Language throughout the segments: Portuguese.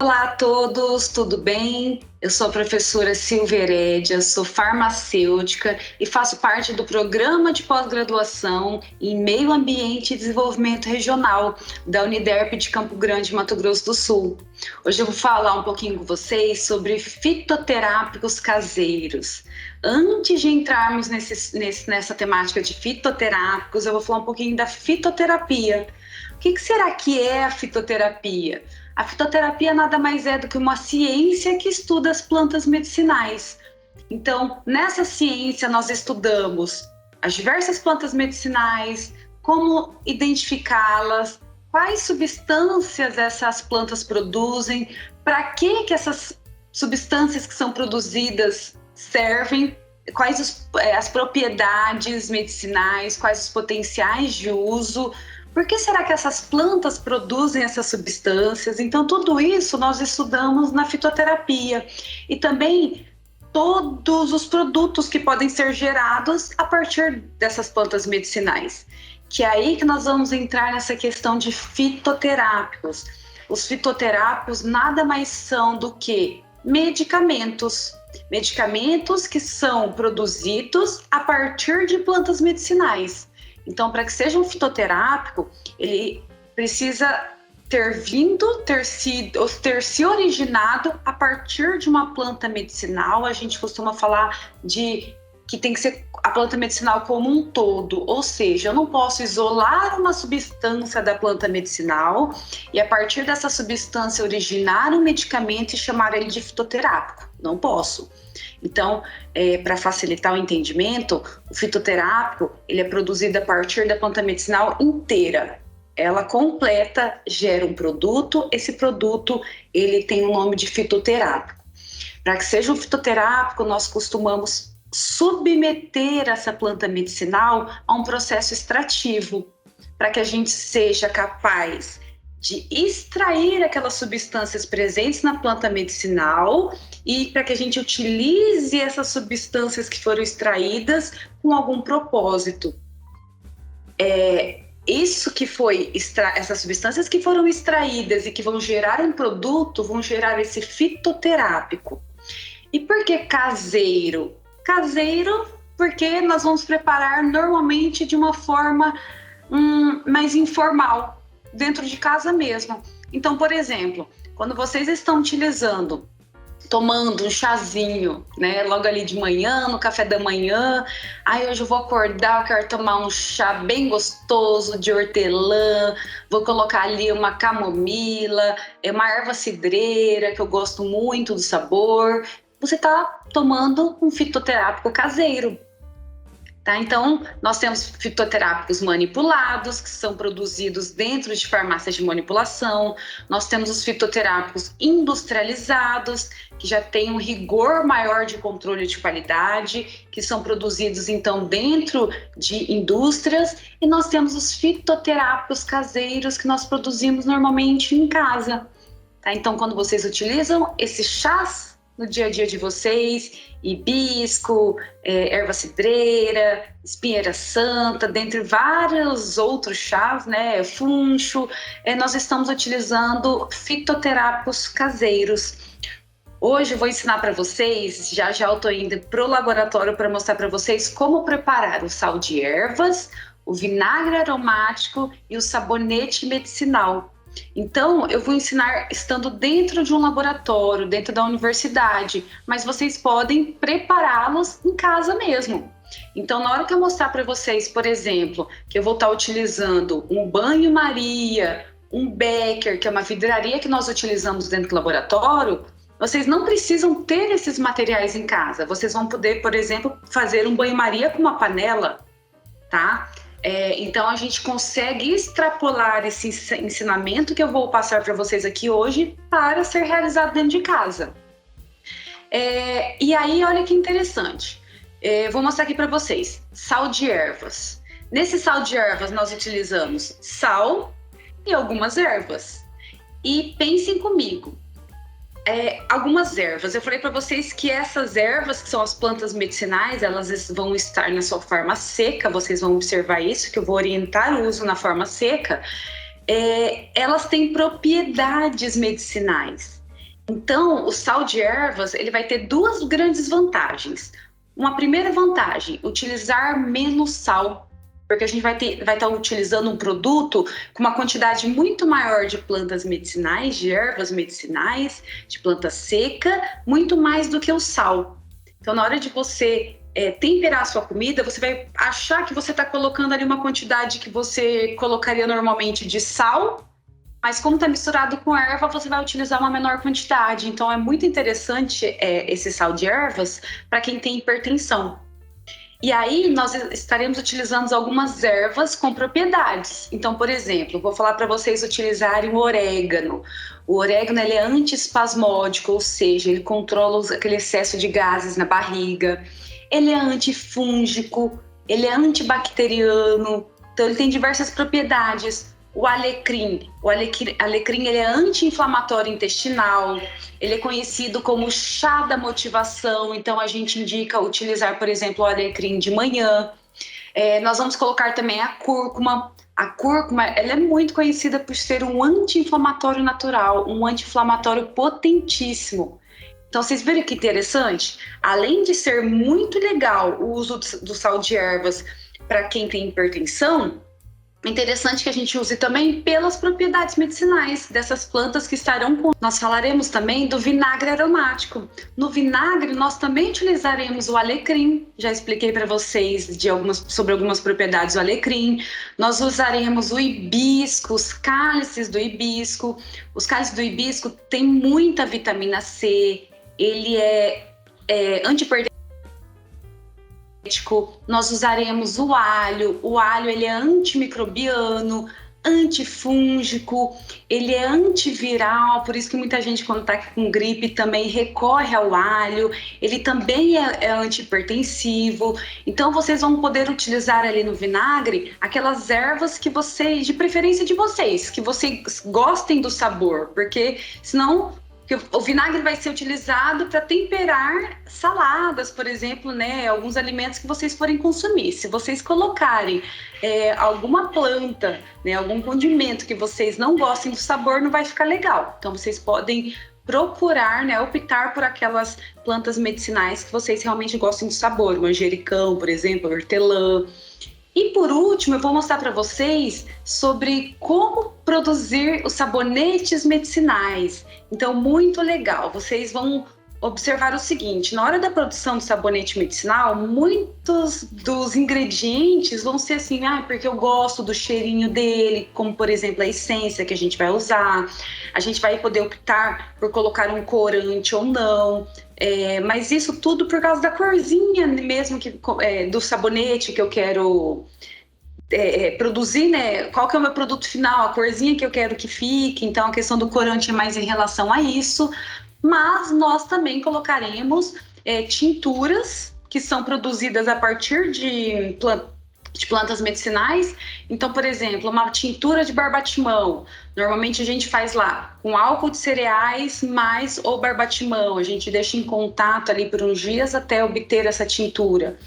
Olá a todos, tudo bem? Eu sou a professora Silvia Herédia, sou farmacêutica e faço parte do programa de pós-graduação em Meio Ambiente e Desenvolvimento Regional da Uniderp de Campo Grande, Mato Grosso do Sul. Hoje eu vou falar um pouquinho com vocês sobre fitoterápicos caseiros. Antes de entrarmos nessa temática de fitoterápicos, eu vou falar um pouquinho da fitoterapia. O que será que é a fitoterapia? A fitoterapia nada mais é do que uma ciência que estuda as plantas medicinais. Então, nessa ciência nós estudamos as diversas plantas medicinais, como identificá-las, quais substâncias essas plantas produzem, para que essas substâncias que são produzidas servem, quais as propriedades medicinais, quais os potenciais de uso. Por que será que essas plantas produzem essas substâncias? Então, tudo isso nós estudamos na fitoterapia. E também todos os produtos que podem ser gerados a partir dessas plantas medicinais. Que é aí que nós vamos entrar nessa questão de fitoterápicos. Os fitoterápicos nada mais são do que medicamentos. Medicamentos que são produzidos a partir de plantas medicinais. Então, para que seja um fitoterápico, ele precisa ter se originado a partir de uma planta medicinal. A gente costuma falar de que tem que ser a planta medicinal como um todo, ou seja, eu não posso isolar uma substância da planta medicinal e a partir dessa substância originar um medicamento e chamar ele de fitoterápico. Não posso. Então, para facilitar o entendimento, o fitoterápico ele é produzido a partir da planta medicinal inteira. Ela completa, gera um produto, esse produto ele tem o nome de fitoterápico. Para que seja um fitoterápico, nós costumamos submeter essa planta medicinal a um processo extrativo, para que a gente seja capaz de extrair aquelas substâncias presentes na planta medicinal e para que a gente utilize essas substâncias que foram extraídas com algum propósito. Essas substâncias que foram extraídas e que vão gerar um produto, vão gerar esse fitoterápico. E por que caseiro? Caseiro porque nós vamos preparar normalmente de uma forma mais informal, dentro de casa mesmo. Então, por exemplo, quando vocês estão tomando um chazinho, né, logo ali de manhã, no café da manhã, hoje eu vou acordar, eu quero tomar um chá bem gostoso de hortelã, vou colocar ali uma camomila, uma erva cidreira, que eu gosto muito do sabor. Você está tomando um fitoterápico caseiro. Tá? Então, nós temos fitoterápicos manipulados, que são produzidos dentro de farmácias de manipulação. Nós temos os fitoterápicos industrializados, que já têm um rigor maior de controle de qualidade, que são produzidos, então, dentro de indústrias. E nós temos os fitoterápicos caseiros, que nós produzimos normalmente em casa. Tá? Então, quando vocês utilizam esses chás no dia a dia de vocês, hibisco, erva cidreira, espinheira santa, dentre vários outros chás, né, funcho, nós estamos utilizando fitoterápicos caseiros. Hoje eu vou ensinar para vocês, já eu estou indo para o laboratório para mostrar para vocês como preparar o sal de ervas, o vinagre aromático e o sabonete medicinal. Então, eu vou ensinar estando dentro de um laboratório, dentro da universidade, mas vocês podem prepará-los em casa mesmo. Então, na hora que eu mostrar para vocês, por exemplo, que eu vou estar utilizando um banho-maria, um becker, que é uma vidraria que nós utilizamos dentro do laboratório, vocês não precisam ter esses materiais em casa. Vocês vão poder, por exemplo, fazer um banho-maria com uma panela, tá? Então a gente consegue extrapolar esse ensinamento que eu vou passar para vocês aqui hoje para ser realizado dentro de casa. E aí, olha que interessante. Vou mostrar aqui para vocês. Sal de ervas. Nesse sal de ervas nós utilizamos sal e algumas ervas. E pensem comigo. Algumas ervas. Eu falei para vocês que essas ervas, que são as plantas medicinais, elas vão estar na sua forma seca. Vocês vão observar isso, que eu vou orientar o uso na forma seca. Elas têm propriedades medicinais. Então, o sal de ervas, ele vai ter duas grandes vantagens. Uma primeira vantagem, utilizar menos sal, porque a gente vai estar utilizando um produto com uma quantidade muito maior de plantas medicinais, de ervas medicinais, de planta seca, muito mais do que o sal. Então, na hora de você temperar a sua comida, você vai achar que você está colocando ali uma quantidade que você colocaria normalmente de sal, mas como está misturado com erva, você vai utilizar uma menor quantidade. Então, é muito interessante esse sal de ervas para quem tem hipertensão. E aí, nós estaremos utilizando algumas ervas com propriedades. Então, por exemplo, vou falar para vocês utilizarem o orégano. O orégano, ele é antiespasmódico, ou seja, ele controla aquele excesso de gases na barriga. Ele é antifúngico, ele é antibacteriano, então ele tem diversas propriedades. O alecrim ele é anti-inflamatório intestinal, ele é conhecido como chá da motivação, então a gente indica utilizar, por exemplo, o alecrim de manhã. Nós vamos colocar também a cúrcuma. A cúrcuma, ela é muito conhecida por ser um anti-inflamatório natural, um anti-inflamatório potentíssimo. Então, vocês viram que interessante? Além de ser muito legal o uso do sal de ervas para quem tem hipertensão, é interessante que a gente use também pelas propriedades medicinais dessas plantas que estarão com. Nós falaremos também do vinagre aromático. No vinagre, nós também utilizaremos o alecrim. Já expliquei para vocês sobre algumas propriedades do alecrim. Nós usaremos o hibisco, os cálices do hibisco. Os cálices do hibisco têm muita vitamina C. Ele é antihipertensivo. Nós usaremos o alho ele é antimicrobiano, antifúngico, ele é antiviral, por isso que muita gente quando está com gripe também recorre ao alho, ele também é antihipertensivo, então vocês vão poder utilizar ali no vinagre aquelas ervas que vocês, de preferência de vocês, que vocês gostem do sabor, porque senão o vinagre vai ser utilizado para temperar saladas, por exemplo, né? Alguns alimentos que vocês forem consumir. Se vocês colocarem alguma planta, né? Algum condimento que vocês não gostem do sabor, não vai ficar legal. Então, vocês podem procurar, né? Optar por aquelas plantas medicinais que vocês realmente gostem do sabor. Manjericão, por exemplo, hortelã. E por último, eu vou mostrar para vocês sobre como produzir os sabonetes medicinais. Então, muito legal. Vocês vão observar o seguinte, na hora da produção do sabonete medicinal, muitos dos ingredientes vão ser assim, porque eu gosto do cheirinho dele, como por exemplo a essência que a gente vai usar. A gente vai poder optar por colocar um corante ou não. Mas isso tudo por causa da corzinha mesmo do sabonete que eu quero produzir, né? Qual que é o meu produto final, a corzinha que eu quero que fique. Então a questão do corante é mais em relação a isso, mas nós também colocaremos tinturas que são produzidas a partir de plantas medicinais. Então, por exemplo, uma tintura de barbatimão, normalmente a gente faz lá com álcool de cereais mais o barbatimão, a gente deixa em contato ali por uns dias até obter essa tintura.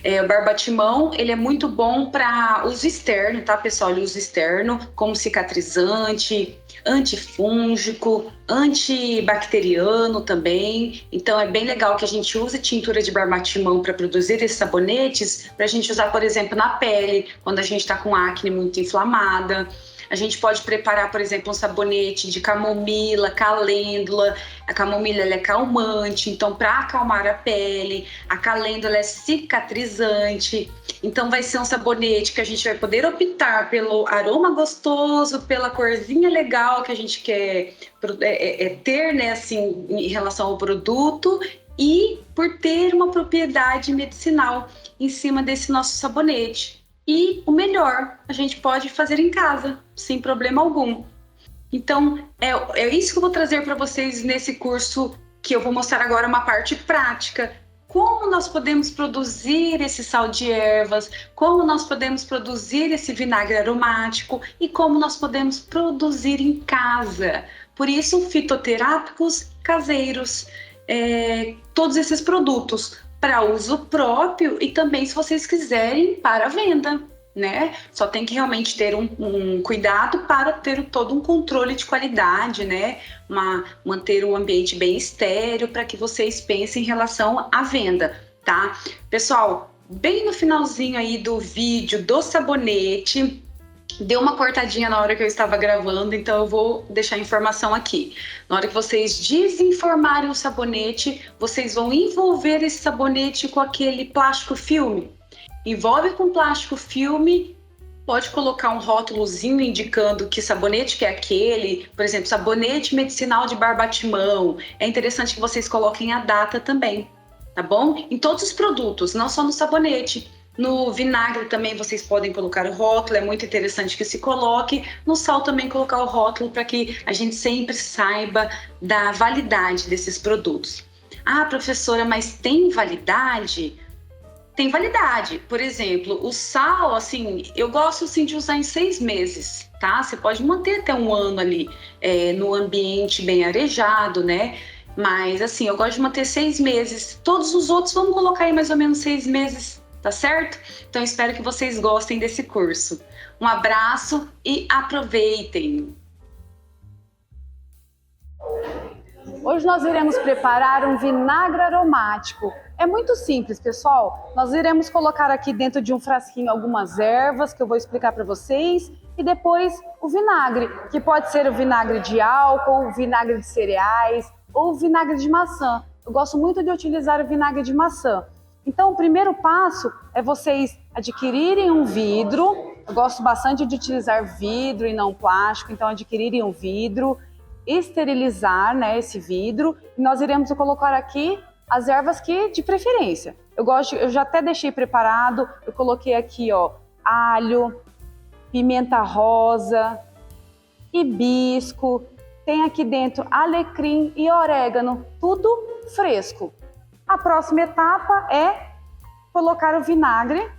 O barbatimão, ele é muito bom para uso externo, tá, pessoal? Uso externo, como cicatrizante, antifúngico, antibacteriano também. Então é bem legal que a gente use tintura de barbatimão para produzir esses sabonetes, para a gente usar, por exemplo, na pele, quando a gente está com acne muito inflamada. A gente pode preparar, por exemplo, um sabonete de camomila, calêndula. A camomila ela é calmante, então para acalmar a pele. A calêndula é cicatrizante. Então vai ser um sabonete que a gente vai poder optar pelo aroma gostoso, pela corzinha legal que a gente quer ter, né, assim, em relação ao produto, e por ter uma propriedade medicinal em cima desse nosso sabonete. E o melhor, a gente pode fazer em casa, sem problema algum. Então, é isso que eu vou trazer para vocês nesse curso, que eu vou mostrar agora uma parte prática. Como nós podemos produzir esse sal de ervas, como nós podemos produzir esse vinagre aromático e como nós podemos produzir em casa. Por isso, fitoterápicos caseiros, todos esses produtos para uso próprio e também, se vocês quiserem, para venda. né? Só tem que realmente ter um cuidado para ter todo um controle de qualidade, né? Manter o ambiente bem estéreo para que vocês pensem em relação à venda, tá? Pessoal, bem no finalzinho aí do vídeo do sabonete, deu uma cortadinha na hora que eu estava gravando, então eu vou deixar a informação aqui. Na hora que vocês desenformarem o sabonete, vocês vão envolver esse sabonete com aquele plástico filme. Envolve com plástico filme, pode colocar um rótulozinho indicando que sabonete que é aquele, por exemplo, sabonete medicinal de barbatimão. É interessante que vocês coloquem a data também, tá bom? Em todos os produtos, não só no sabonete. No vinagre também vocês podem colocar o rótulo, é muito interessante que se coloque. No sal também colocar o rótulo para que a gente sempre saiba da validade desses produtos. Ah, professora, mas tem validade? Tem validade. Por exemplo, o sal, assim, eu gosto assim, de usar em 6 meses, tá? Você pode manter até um ano ali no ambiente bem arejado, né? Mas assim, eu gosto de manter 6 meses. Todos os outros vamos colocar aí mais ou menos 6 meses, tá certo? Então espero que vocês gostem desse curso. Um abraço e aproveitem! Hoje nós iremos preparar um vinagre aromático. É muito simples, pessoal. Nós iremos colocar aqui dentro de um frasquinho algumas ervas que eu vou explicar para vocês e depois o vinagre, que pode ser o vinagre de álcool, o vinagre de cereais ou o vinagre de maçã. Eu gosto muito de utilizar o vinagre de maçã. Então, o primeiro passo é vocês adquirirem um vidro. Eu gosto bastante de utilizar vidro e não plástico, então adquirirem um vidro, esterilizar, né, esse vidro, e nós iremos colocar aqui as ervas que de preferência. Eu já até deixei preparado, eu coloquei aqui, ó, alho, pimenta rosa, hibisco, tem aqui dentro alecrim e orégano, tudo fresco. A próxima etapa é colocar o vinagre.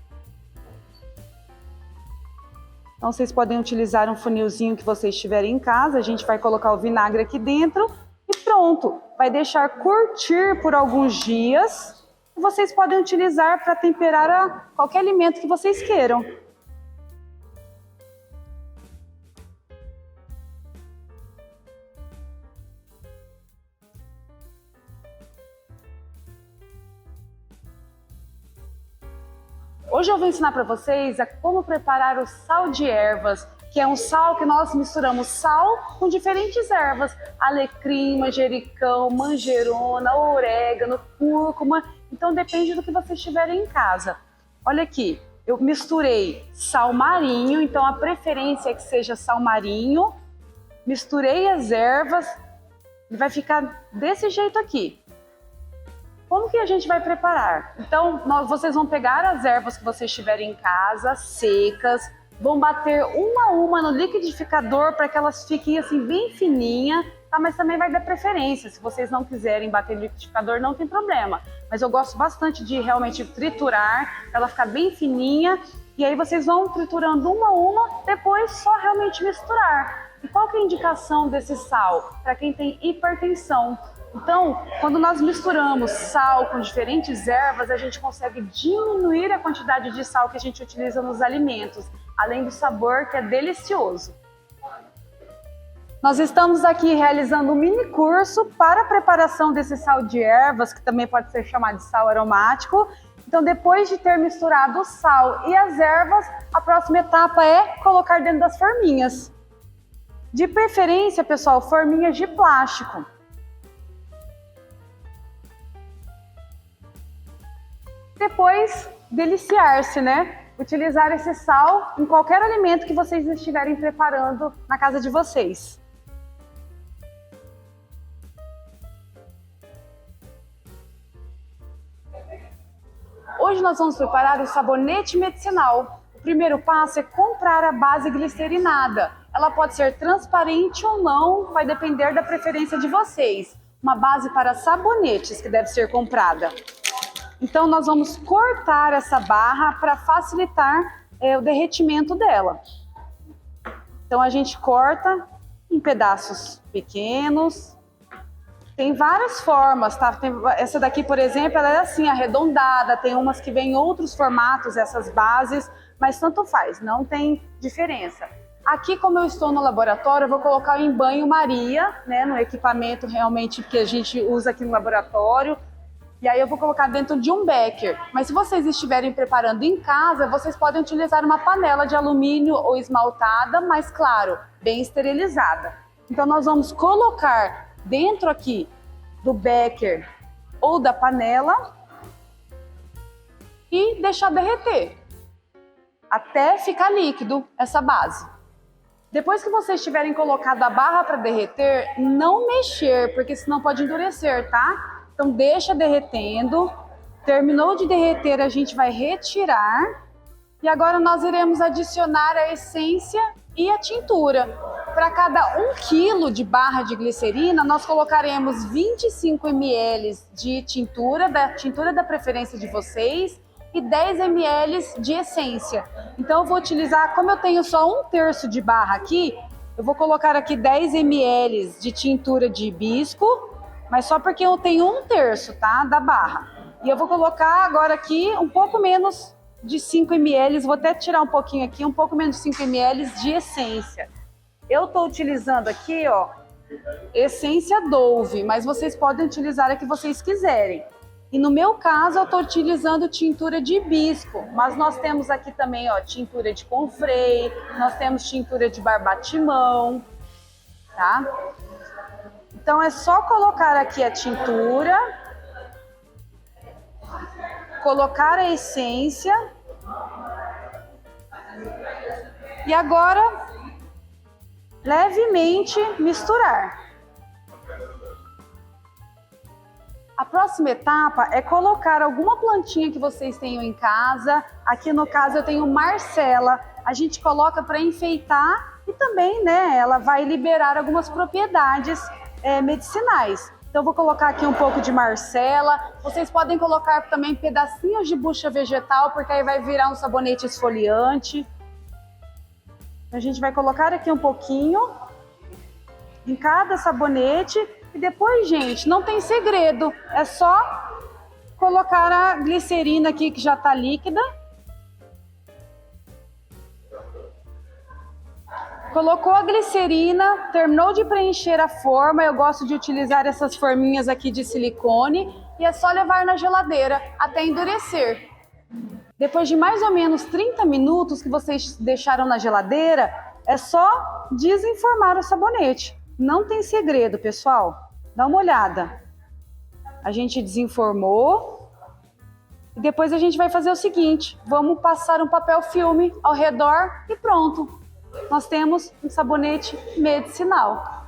Então, vocês podem utilizar um funilzinho que vocês tiverem em casa. A gente vai colocar o vinagre aqui dentro e pronto. Vai deixar curtir por alguns dias. E vocês podem utilizar para temperar qualquer alimento que vocês queiram. Hoje eu vou ensinar para vocês como preparar o sal de ervas, que é um sal que nós misturamos sal com diferentes ervas, alecrim, manjericão, manjerona, orégano, cúrcuma, então depende do que vocês tiverem em casa. Olha aqui, eu misturei sal marinho, então a preferência é que seja sal marinho, misturei as ervas e vai ficar desse jeito aqui. Como que a gente vai preparar? Então, vocês vão pegar as ervas que vocês tiverem em casa, secas, vão bater uma a uma no liquidificador para que elas fiquem assim bem fininha, tá? Mas também vai dar preferência. Se vocês não quiserem bater no liquidificador, não tem problema. Mas eu gosto bastante de realmente triturar, ela ficar bem fininha. E aí vocês vão triturando uma a uma, depois só realmente misturar. E qual que é a indicação desse sal? Para quem tem hipertensão. Então, quando nós misturamos sal com diferentes ervas, a gente consegue diminuir a quantidade de sal que a gente utiliza nos alimentos, além do sabor que é delicioso. Nós estamos aqui realizando um mini curso para a preparação desse sal de ervas, que também pode ser chamado de sal aromático. Então, depois de ter misturado o sal e as ervas, a próxima etapa é colocar dentro das forminhas. De preferência, pessoal, forminhas de plástico. Depois, deliciar-se, né? Utilizar esse sal em qualquer alimento que vocês estiverem preparando na casa de vocês. Hoje nós vamos preparar o sabonete medicinal. O primeiro passo é comprar a base glicerinada. Ela pode ser transparente ou não, vai depender da preferência de vocês. Uma base para sabonetes que deve ser comprada. Então, nós vamos cortar essa barra para facilitar o derretimento dela. Então, a gente corta em pedaços pequenos. Tem várias formas, tá? Essa daqui, por exemplo, ela é assim, arredondada. Tem umas que vêm em outros formatos, essas bases. mas tanto faz, não tem diferença. Aqui, como eu estou no laboratório, eu vou colocar em banho-maria, né, no equipamento realmente que a gente usa aqui no laboratório. E aí eu vou colocar dentro de um becker. Mas se vocês estiverem preparando em casa, vocês podem utilizar uma panela de alumínio ou esmaltada, mas claro, bem esterilizada. Então nós vamos colocar dentro aqui do becker ou da panela e deixar derreter até ficar líquido essa base. Depois que vocês tiverem colocado a barra para derreter, não mexer, porque senão pode endurecer, tá? Então deixa derretendo. Terminou de derreter, a gente vai retirar. E agora nós iremos adicionar a essência e a tintura. Para cada 1 kg de barra de glicerina, nós colocaremos 25 ml de tintura da preferência de vocês, e 10 ml de essência. Então eu vou utilizar, como eu tenho só 1/3 de barra aqui, eu vou colocar aqui 10 ml de tintura de hibisco, mas só porque eu tenho 1/3, tá, da barra. E eu vou colocar agora aqui um pouco menos de 5 ml, vou até tirar um pouquinho aqui, um pouco menos de 5 ml de essência. Eu tô utilizando aqui, ó, essência Dove, mas vocês podem utilizar a que vocês quiserem. E no meu caso, eu estou utilizando tintura de hibisco, mas nós temos aqui também, ó, tintura de confrei, nós temos tintura de barbatimão, tá? Então é só colocar aqui a tintura, colocar a essência e agora levemente misturar. A próxima etapa é colocar alguma plantinha que vocês tenham em casa. Aqui no caso eu tenho Marcela. A gente coloca para enfeitar e também, né, ela vai liberar algumas propriedades medicinais. Então eu vou colocar aqui um pouco de Marcela. Vocês podem colocar também pedacinhos de bucha vegetal, porque aí vai virar um sabonete esfoliante. A gente vai colocar aqui um pouquinho em cada sabonete. E depois, gente, não tem segredo, é só colocar a glicerina aqui que já está líquida. Colocou a glicerina, terminou de preencher a forma, eu gosto de utilizar essas forminhas aqui de silicone, e é só levar na geladeira até endurecer. Depois de mais ou menos 30 minutos que vocês deixaram na geladeira, é só desenformar o sabonete. Não tem segredo, pessoal. Dá uma olhada. A gente desenformou. E depois a gente vai fazer o seguinte. Vamos passar um papel filme ao redor e pronto. Nós temos um sabonete medicinal.